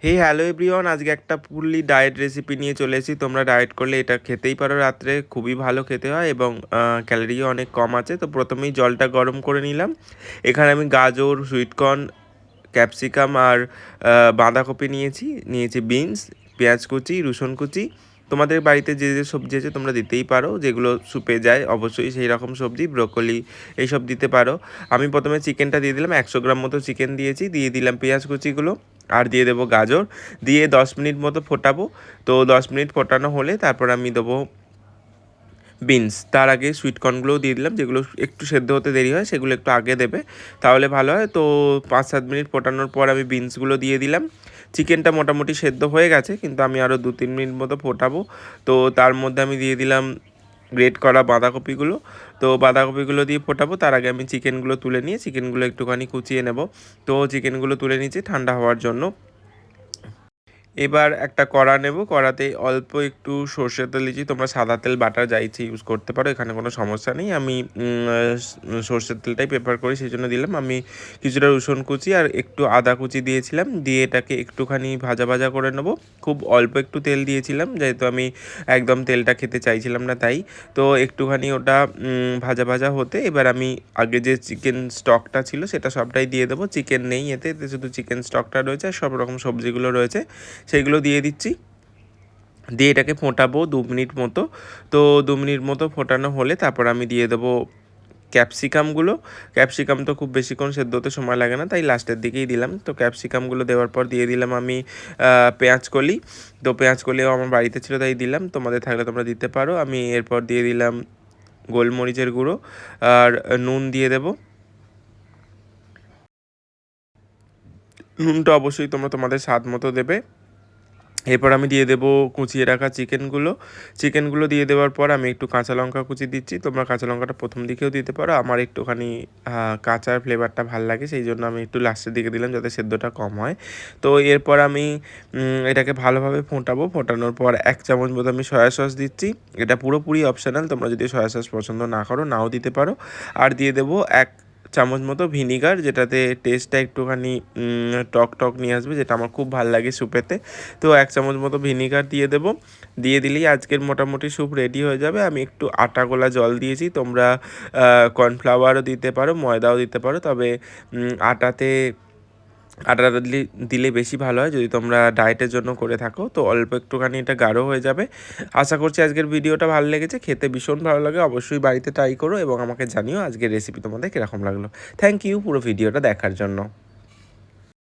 Hello everyone, আজকে একটা fully diet recipe নিয়ে চলে এসেছি। তোমরা ডায়েট করলে এটা খেতেই পারো রাত্রে, খুবই ভালো খেতে হয় এবং ক্যালোরিও অনেক কম আছে। তো প্রথমেই জলটা গরম করে নিলাম। এখানে আমি গাজর, সুইটকর্ন, ক্যাপসিকাম আর বাঁধাকপি নিয়েছি বিনস, পেঁয়াজ কুচি, রসুন কুচি। তোমাদের বাড়িতে যে যে সবজি আছে তোমরা দিতেই পারো, যেগুলো সুপে যায় অবশ্যই সেই রকম সবজি, ব্রোকলি এইসব দিতে পারো। আমি প্রথমে চিকেনটা দিয়ে দিলাম, 100 গ্রাম মতো চিকেন দিয়েছি, দিয়ে দিলাম পেঁয়াজ কুচিগুলো আর দিয়ে দেবো গাজর, দিয়ে 10 মিনিট মতো ফোটাবো। তো 10 মিনিট ফোটানো হলে তারপর আমি দেবো বিনস। তার আগে সুইটকর্নগুলোও দিয়ে দিলাম, যেগুলো একটু সেদ্ধ হতে দেরি হয় সেগুলো একটু আগে দেবে, তাহলে ভালো হয়। তো 5-7 মিনিট ফোটানোর পর আমি বিনসগুলো দিয়ে দিলাম। চিকেনটা মোটামুটি সেদ্ধ হয়ে গেছে, কিন্তু আমি আরও 2-3 মিনিট মতো ফোটাবো। তো তার মধ্যে আমি দিয়ে দিলাম গ্রেট করা বাঁধাকপিগুলো। তো বাঁধাকপিগুলো দিয়ে ফোটাবো, তার আগে আমি চিকেনগুলো তুলে নিয়ে চিকেনগুলো একটুখানি কুচিয়ে নেব। তো চিকেনগুলো তুলে নিচ্ছি ঠান্ডা হওয়ার জন্য। এবার একটা কড়া নেব, কড়াতে অল্প একটু সর্ষের তেল দিয়েছি, তোমরা সাদা তেল বাটার যা ইচ্ছে ইউজ করতে পারো, এখানে কোনো সমস্যা নেই। আমি সর্ষের তেলটাই প্রেফার করি, সেই জন্য দিলাম। আমি কিছুটা রসুন কুচি আর একটু আদা কুচি দিয়েছিলাম, দিয়ে এটাকে একটুখানি ভাজা ভাজা করে নেব। খুব অল্প একটু তেল দিয়েছিলাম, যেহেতু আমি একদম তেলটা খেতে চাইছিলাম না, তাই। তো একটুখানি ওটা ভাজা ভাজা হতে এবার আমি আগে যে চিকেন স্টকটা ছিল সেটা সবটাই দিয়ে দেবো। চিকেন নেই এতে শুধু চিকেন স্টকটা রয়েছে আর সব রকম সবজিগুলো রয়েছে, সেইগুলো দিয়ে দিচ্ছি। দিয়ে এটাকে ফোটাবো 2 মিনিট মতো। তো 2 মিনিট মতো ফোটানো হলে তারপর আমি দিয়ে দেবো ক্যাপসিকামগুলো। ক্যাপসিকাম তো খুব বেশিক্ষণ সেদ্ধ হতে সময় লাগে না, তাই লাস্টের দিকেই দিলাম। তো ক্যাপসিকামগুলো দেওয়ার পর দিয়ে দিলাম আমি পেঁয়াজকলি। তো পেঁয়াজকলিও আমার বাড়িতে ছিল তাই দিলাম, তোমাদের থাকলে তোমরা দিতে পারো। আমি এরপর দিয়ে দিলাম গোলমরিচের গুঁড়ো আর নুন দিয়ে দেবো। নুনটা অবশ্যই তোমরা তোমাদের স্বাদ মতো দেবে। এরপর আমি দিয়ে দেবো কুচিয়ে রাখা চিকেনগুলো দিয়ে দেওয়ার পর আমি একটু কাঁচা লঙ্কা কুচি দিচ্ছি। তোমরা কাঁচা লঙ্কাটা প্রথম দিকেও দিতে পারো, আমার একটুখানি কাঁচার ফ্লেভারটা ভাল লাগে, সেই জন্য আমি একটু লাস্টের দিকে দিলাম যাতে সেদ্ধটা কম হয়। তো এরপর আমি এটাকে ভালোভাবে ফোটানোর পর 1 চামচ মতো আমি সয়া সস দিচ্ছি। এটা পুরোপুরি অপশনাল, তোমরা যদি সয়া সস পছন্দ না করো নাও দিতে পারো। আর দিয়ে দেবো 1 চামচ মতো ভিনিগার, যেটাতে টেস্টটা একটুখানি টক টক নিয়ে আসবে, যেটা আমার খুব ভালো লাগে স্যুপেতে। তো 1 চামচ মতো ভিনিগার দিয়ে দেবো। দিয়ে দিলেই আজকের মোটামুটি স্যুপ রেডি হয়ে যাবে। আমি একটু আটা গোলা জল দিয়েছি, তোমরা কর্নফ্লাওয়ারও দিতে পারো, ময়দাও দিতে পারো, তবে আটাতে আটাটা দিলে বেশি ভালো হয় যদি তোমরা ডায়েটের জন্য করে থাকো। তো অল্প একটুখানি এটা গাঢ় হয়ে যাবে। আশা করছি আজকের ভিডিওটা ভালো লেগেছে, খেতে ভীষণ ভালো লাগে, অবশ্যই বাড়িতে ট্রাই করো এবং আমাকে জানিও আজকের রেসিপি তোমাদের কীরকম লাগলো। থ্যাংক ইউ পুরো ভিডিওটা দেখার জন্য।